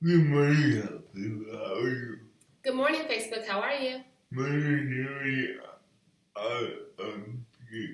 Good morning, people. How are you? Good morning, Facebook. How are you? My name is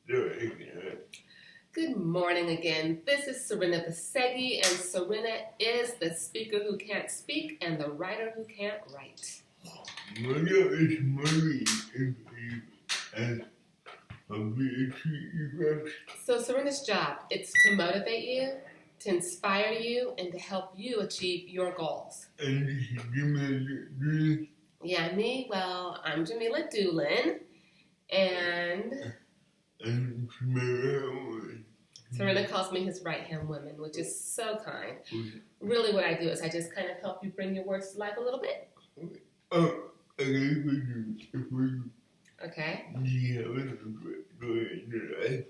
Jerry. Good morning again. This is Serena Basegi, and Serena is the speaker who can't speak and the writer who can't write. My name is Murray, and I'll be a treat. So Serena's job, it's to motivate you, to inspire you, and to help you achieve your goals. And this is Jamila. Yeah, me? Well, I'm Jamila Doolin, and And Serena calls me his right-hand woman, which is so kind. Really what I do is I just kind of help you bring your words to life a little bit. Oh, okay, for you. Okay. Yeah, go ahead.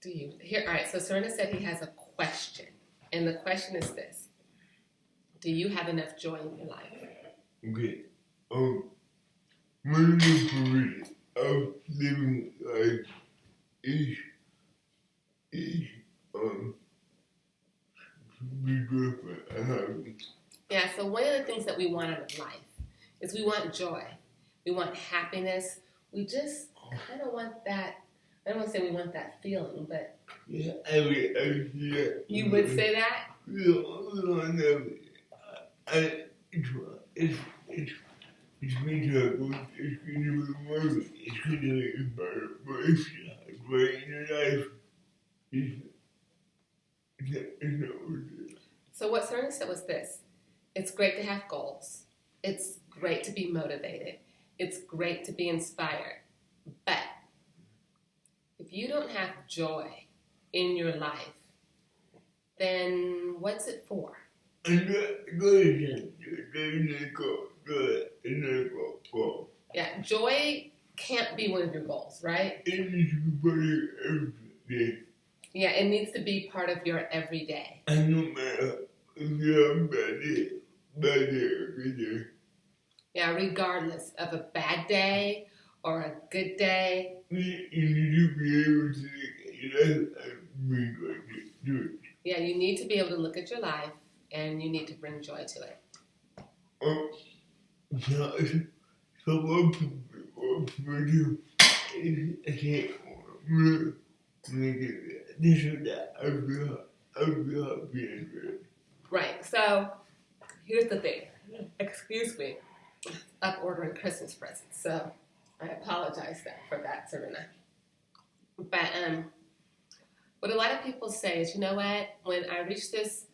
Do you? Here, all right, so Serena said he has a question. And the question is this. Do you have enough joy in your life? Okay. My name of living life is um be good for having. Yeah, so one of the things that we want out of life is we want joy. We want happiness. We just kind of want that. I don't want to say we want that feeling, but Yeah, yeah. you would say that? Yeah, no, it's it's me trouble. It's going to be more. It's going to be better. But it's not great in your life. It's not worth it. So what Serena said was this. It's great to have goals. It's great to be motivated. It's great to be inspired. But if you don't have joy in your life, then what's it for? And good. Yeah, joy can't be one of your goals, right? It needs to be better every day. Yeah, it needs to be part of your everyday. And no matter if you have a bad day or good day. Yeah, regardless of a bad day or a good day. You need to be able to bring joy to it. Yeah, you need to be able to look at your life and you need to bring joy to it. So what people do is say, this or that, I feel happy and good. Right, so here's the thing. Excuse me. Up ordering Christmas presents, so I apologize for that, Serena. But what a lot of people say is, you know what, when I reach this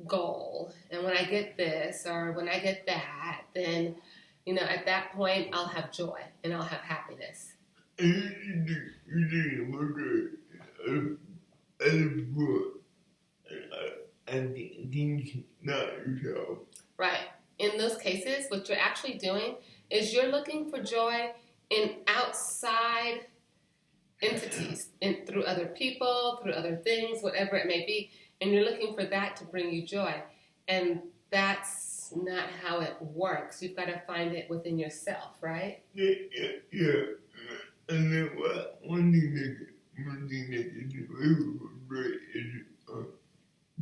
goal and when I get this or when I get that, then, at that point I'll have joy and I'll have happiness. And you didn't look at a book and things not yourself. Right. In those cases, what you're actually doing is you're looking for joy in outside entities, through other people, through other things, whatever it may be, and you're looking for that to bring you joy. And that's not how it works. You've got to find it within yourself, right? Yeah. And then one thing that is very great is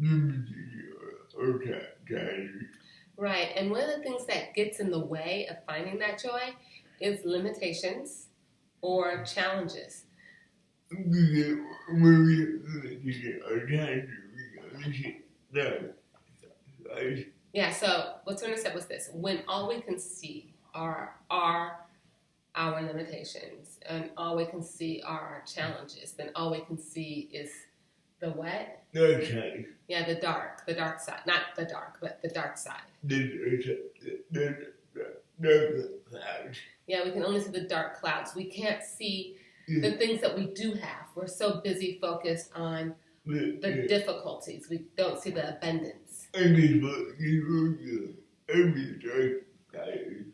limiting or time. Right. And one of the things that gets in the way of finding that joy is limitations or challenges. Yeah, so what Turner said was this. When all we can see are our limitations and all we can see are our challenges, then all we can see is the what? Dark side. Yeah, the dark side. Not the dark, but the dark side. The clouds. Yeah, we can only see the dark clouds. We can't see the things that we do have. We're so busy focused on the difficulties. We don't see the abundance. Every dark cloud.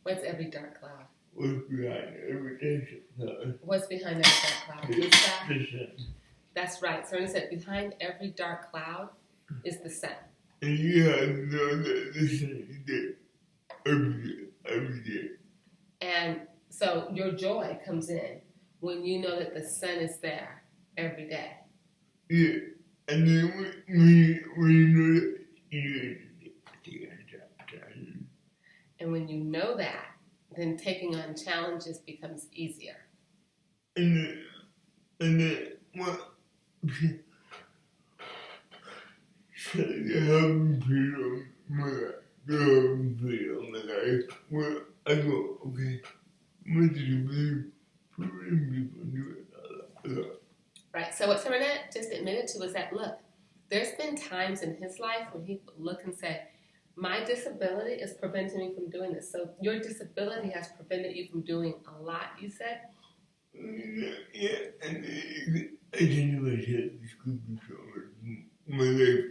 What's every dark cloud? What's behind every dark cloud? What's behind every dark cloud? Is that? The sun. That's right. So it said behind every dark cloud is the sun. And you have to know that the sun is there every day. And so your joy comes in when you know that the sun is there every day. Yeah. And then when you know that taking on challenges becomes easier. And then what? So you have feel like well, I go, okay, what do you believe? People do it a lot. Right. So what Serenette just admitted to was that, look, there's been times in his life when he would look and say, my disability is preventing me from doing this. So your disability has prevented you from doing a lot, you said? Yeah, and I think about it, this could be so much. My life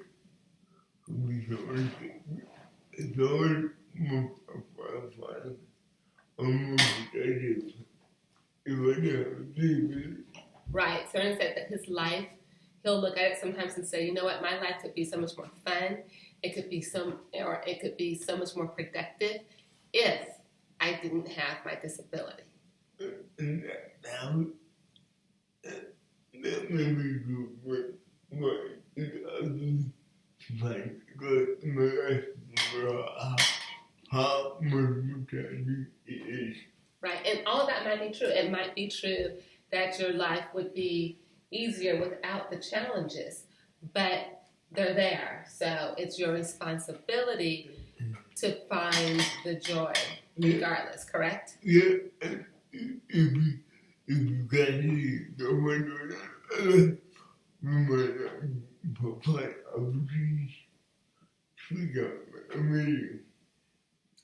could be so much. It's always more fun, almost productive. If I have a disability. Right. Serenette said that his life, he'll look at it sometimes and say, you know what, my life could be so much more fun. It could be so much more productive if I didn't have my disability. And now, that may be good, what is others find good in my life for how much time it is. Right. And all of that might be true. It might be true that your life would be easier without the challenges, but they're there. So it's your responsibility to find the joy regardless, correct? Yeah, and if you can't go into another, you might not find opportunities to go. Amazing.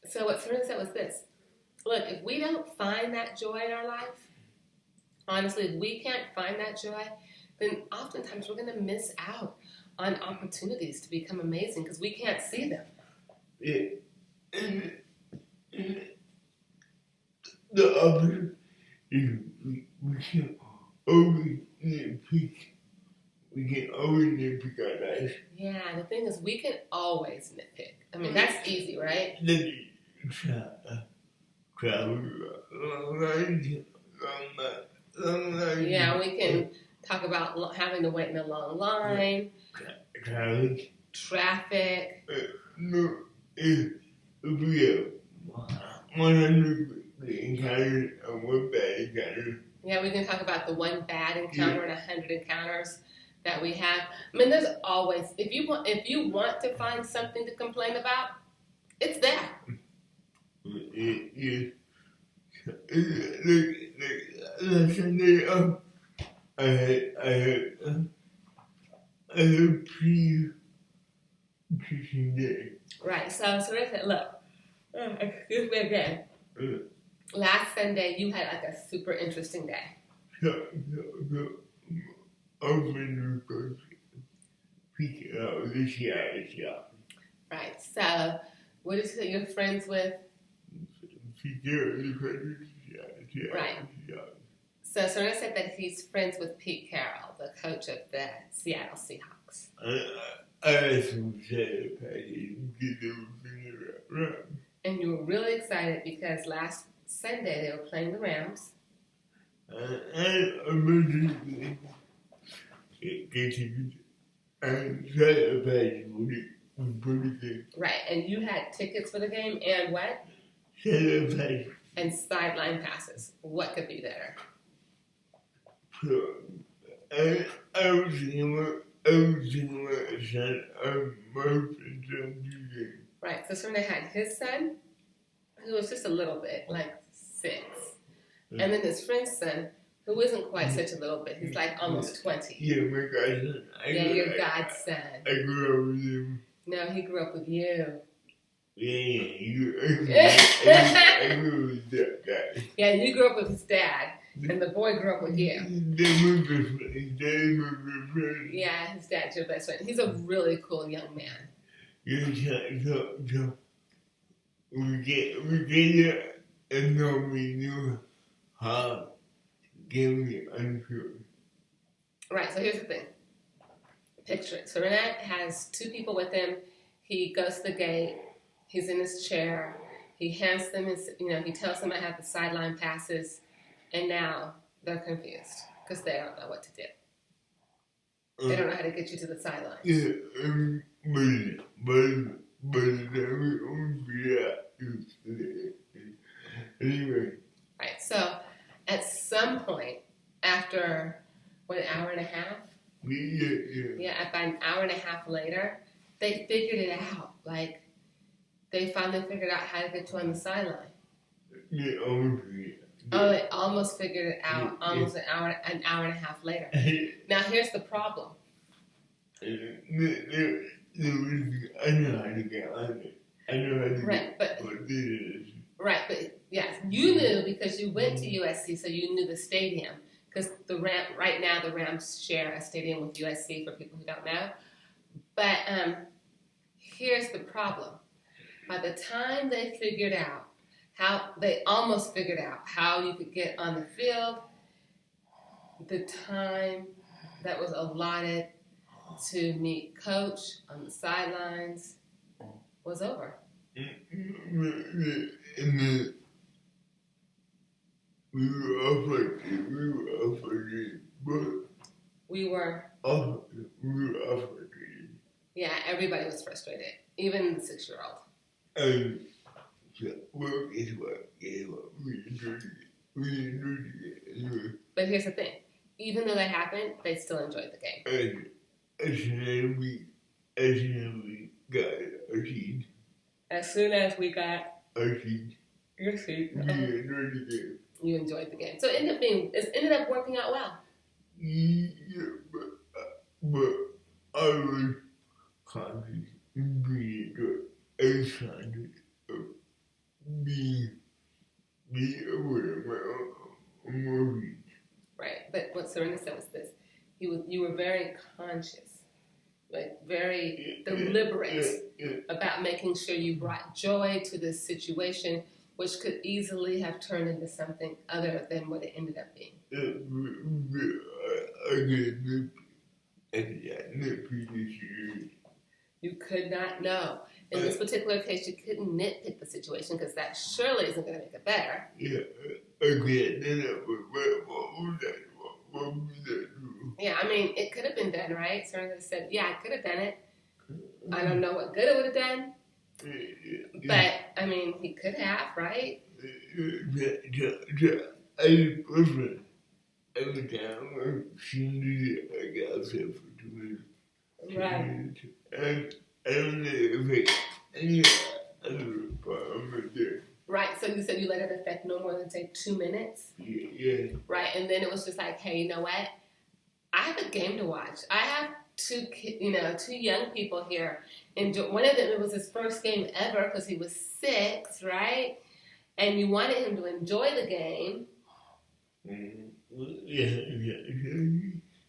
So what Serena said was this. Look, if we don't find that joy in our life, honestly, if we can't find that joy, then oftentimes we're going to miss out on opportunities to become amazing because we can't see them. Yeah, and the other is we can always nitpick. We can always nitpick our life. Yeah, the thing is, we can always nitpick. I mean, that's easy, right? Travel long line. Yeah, we can talk about having to wait in a long line, traffic. No, if we have 100 encounters and one bad encounter. Yeah, we can talk about the one bad encounter and 100 encounters that we have. I mean, there's always, if you want to find something to complain about, it's there. Yeah. Like last Sunday, I had a pretty interesting day. Right. So they said, look, excuse me again. Last Sunday, you had like a super interesting day. So open to peek out this year. Right. So, what did you say you're friends with? Right. So Serena said that he's friends with Pete Carroll, the coach of the Seattle Seahawks. I had some sad package get everything right. And you were really excited because last Sunday they were playing the Rams. And emergency getting and sad package was pretty good. Right. And you had tickets for the game and what? Sad package. And sideline passes. What could be better? So, I was thinking about a son of most of Right. So Serena had his son, who was just a little bit, like 6. And then his friend's son, who isn't quite such a little bit. He's like almost 20. Yeah, my godson. Your godson. I grew up with him. No, he grew up with you. Yeah, I grew up with that guy. Yeah, you grew up with his dad, and the boy grew up with you. His dad my best friend. Yeah, his dad's your best friend. He's a really cool young man. Yeah, so we get it, and then we knew how to give me unsure. Right, so here's the thing. Picture it. So Renette has 2 people with him. He goes to the gate. He's in his chair. He hands them his, he tells them I have the sideline passes. And now they're confused because they don't know what to do. They don't know how to get you to the sideline. Yeah, but anyway, later, they figured it out. Like, they finally figured out how to get you on the sideline. Yeah, obviously. Oh, they almost figured it out almost an hour and a half later. Now, here's the problem. I know how to get on it. I know how to Right, but what this. right, but yes, you knew because you went to USC, so you knew the stadium. Because right now the Rams share a stadium with USC for people who don't know. But here's the problem. By the time they figured out almost figured out how you could get on the field, the time that was allotted to meet coach on the sidelines was over. And then we were offered it, but We were offered it. Yeah, everybody was frustrated, even the 6-year-old. And so, well, guess what? We enjoyed it. Anyway. But here's the thing. Even though that happened, they still enjoyed the game. And as soon as we got our seed, As soon as we got our seed, your seat, we enjoyed the game. you enjoyed the game. So it ended up working out well. Yeah, but I was conscious in being excited of being aware of my emotions. Right. But what Serena said was this. You were very conscious, like very deliberate about making sure you brought joy to this situation, which could easily have turned into something other than what it ended up being. You could not know. In this particular case, you couldn't nitpick the situation because that surely isn't going to make it better. Yeah, again, what was that? Yeah, I mean, it could have been done, right? Serena said, yeah, I could have done it. I don't know what good it would have done. But, I mean, he could have, right? I prefer every time she did it, I got upset for 2 minutes. Right. And I don't know if any other problem there. Right, so you said you let it affect no more than, say, 2 minutes? Yeah. Right, and then it was just like, hey, you know what? I have a game to watch. I have two young people here. And one of them, it was his first game ever because he was 6, right? And you wanted him to enjoy the game. Yeah.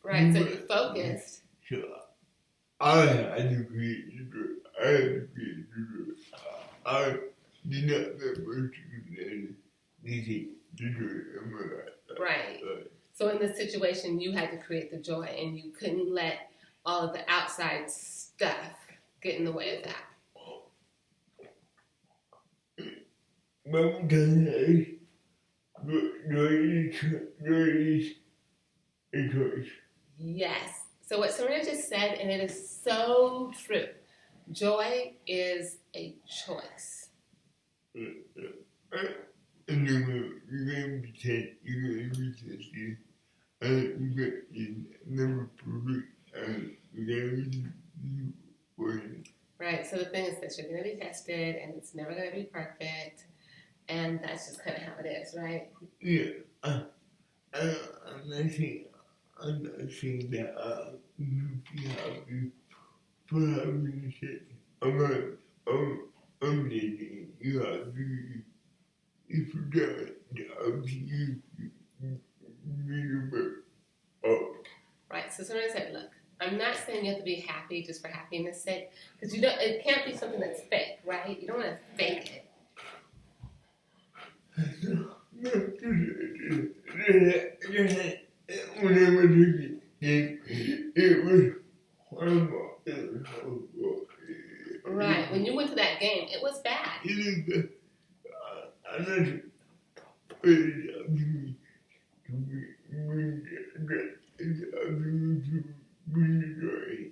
Right, so you focused. Sure. I had to create the I did not let my children easy to do it in my life. Right. So in this situation, you had to create the joy, and you couldn't let all of the outside stuff get in the way of that. But joy is a choice. Yes. So what Serena just said, and it is so true. Joy is a choice. And you're going to be tested, and you're never perfect, and you're going to be working. Right. So the thing is that you're going to be tested, and it's never going to be perfect, and that's just kind of how it is, right? Yeah. I'm not saying that you be happy for having sex. I'm dating. You have to, if you don't, you remember. Right. So Serena said, look, I'm not saying you have to be happy just for happiness' sake, because it can't be something that's fake, right? You don't want to fake it. When I was a kid, it was horrible. Right. When you went to that game, it was bad. I'm not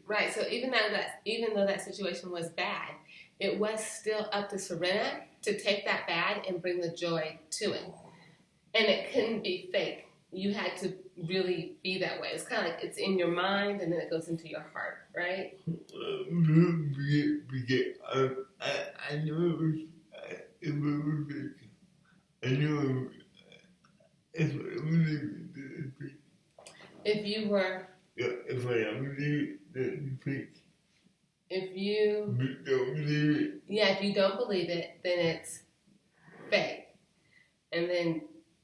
Right. So even though that situation was bad, it was still up to Serena to take that bad and bring the joy to it. And it couldn't be fake. You had to really be that way. It's kind of like it's in your mind and then it goes into your heart. right? Because I know it was, if it was like, I know if I was living If you were, if I am living the faith, if you, but don't believe it, yeah, if you don't believe it, then it's fake. And then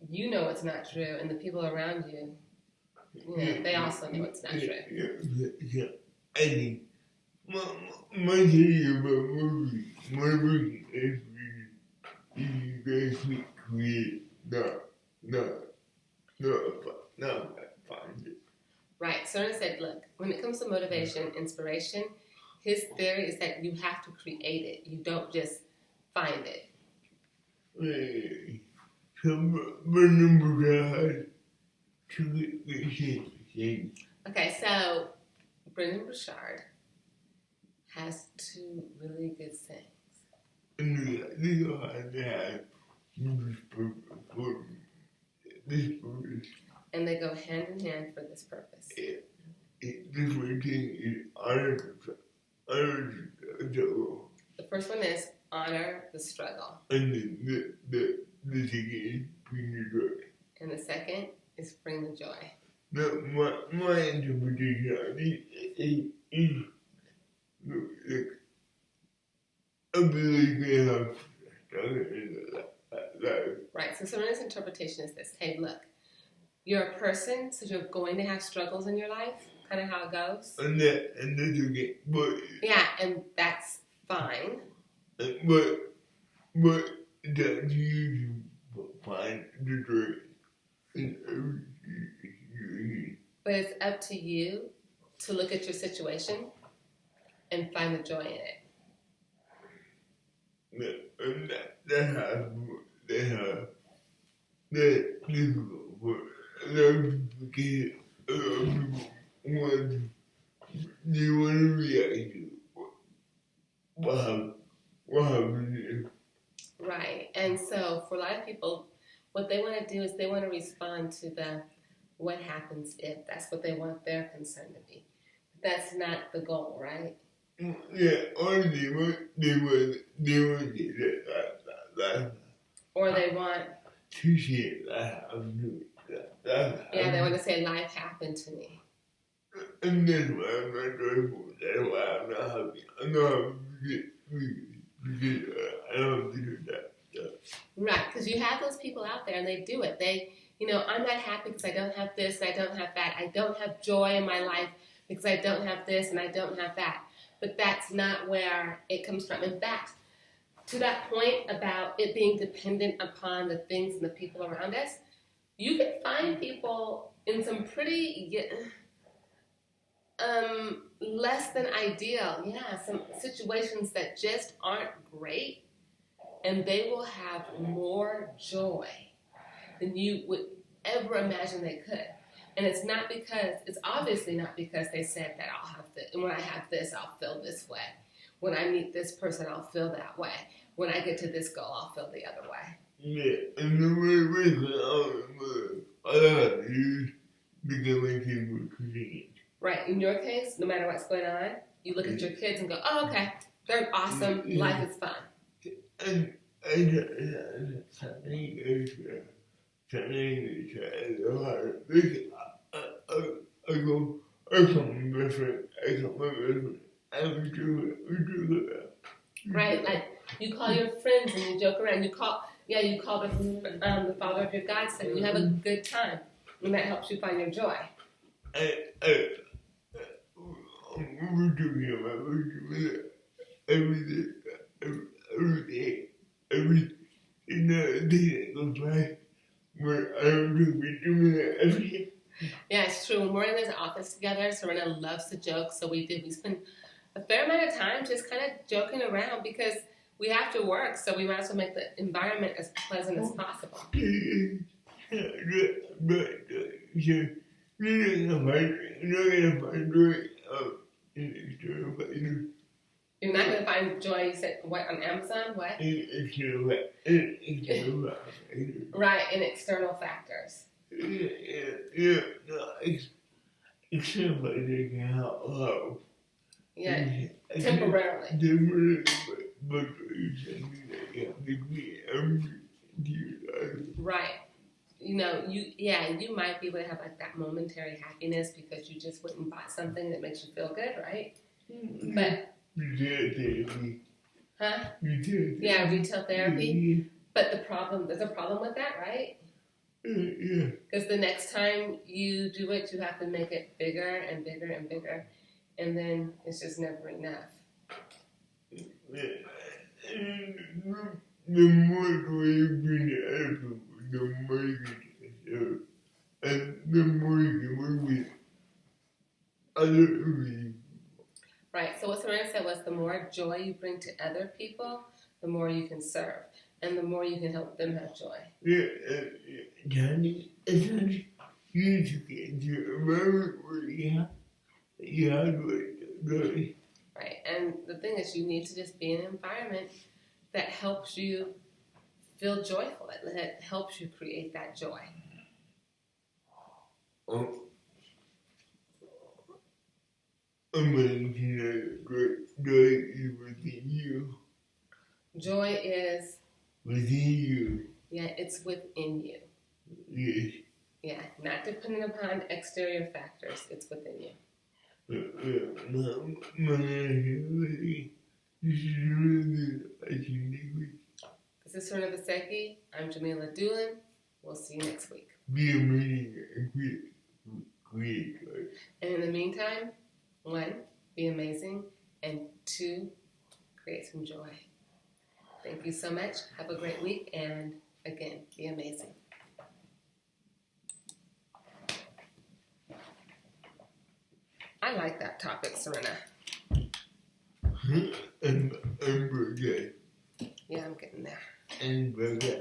you know it's not true, and the people around you, they also know it's not true. Yeah. I think my theory about movies, my version is you guys create, not, not find it. Right. Soren said, look, when it comes to motivation, inspiration, his theory is that you have to create it. You don't just find it. So, my number has to get Okay, so Brendan Burchard has two really good sayings. and these are the have this purpose. And they go hand in hand for this purpose. This routine is honor the The first one is honor the struggle. and the second is bring the joy. And the second is bring the joy. Now, my interpretation of it is like, I believe they have struggle in life. Right, so Soren's interpretation is this. Hey, look, you're a person, so you're going to have struggles in your life, kind of how it goes. And that's okay, but Yeah, and that's fine. but that you find the joy in everything. But it's up to you to look at your situation and find the joy in it. And that has difficult work. A lot of people get, a lot of people they want to react to what happened. Right, and so for a lot of people, what they want to do is they want to respond to the what happens if. That's what they want their concern to be. That's not the goal, right? Yeah, or they want that. Or they want, To see that happened. yeah, they want to say life happened to me. And that's why I'm not joyful. That's why I'm not happy. I'm not happy because I don't have to do that stuff. Right, because you have those people out there and they do it. They, I'm not happy because I don't have this and I don't have that. I don't have joy in my life because I don't have this and I don't have that. But that's not where it comes from. In fact, to that point about it being dependent upon the things and the people around us, you can find people in some pretty less than ideal, some situations that just aren't great, and they will have more joy than you would ever imagine they could. And it's obviously not because they said that I'll have this, and when I have this, I'll feel this way. When I meet this person, I'll feel that way. When I get to this goal, I'll feel the other way. Yeah, and the reason I have to use because my kids were creating. Right. In your case, no matter what's going on, you look at your kids and go, oh, okay, they're awesome. Yeah. Life is fun. And I go, I come different, we do that. Right. Like you call your friends and you joke around. You call the father of your godson. You have a good time, and that helps you find your joy. We're doing it every day, day that goes by, where I don't do we doing it every day. Yeah, it's true. When we're in this office together, Serena loves to joke, so we spend a fair amount of time just kind of joking around because we have to work, so we might as well make the environment as pleasant as possible. You're not gonna find joy in external factors. You're not going to find joy, you said, what, on Amazon? What? External factors. Right, in external factors. Yeah. No, external factors can help. Yeah, temporarily. Temporarily, but it's something that you have to be every life. Right. You might be able to have like that momentary happiness because you just went and bought something that makes you feel good, right? But retail therapy. But there's a problem with that, right? Because the next time you do it, you have to make it bigger and bigger and bigger, and then it's just never enough. The more you bring it up, the more you get yourself, and the more you can work with other people. Right. So what Serena said was the more joy you bring to other people, the more you can serve, and the more you can help them have joy. Johnny, essentially, you to get to a environment where you have to go. Right. And the thing is, you need to just be in an environment that helps you feel joyful, that helps you create that joy. Imagine joy is within you. Joy is within you. Yeah, it's within you. Yes. Yeah, not dependent upon exterior factors. It's within you. This is really This is Serena Vasecki. I'm Jamila Doolin. We'll see you next week. Be amazing and create. And in the meantime, 1, be amazing, and 2, create some joy. Thank you so much. Have a great week, and again, be amazing. I like that topic, Serena. And burger. Yeah, I'm getting there. And burger.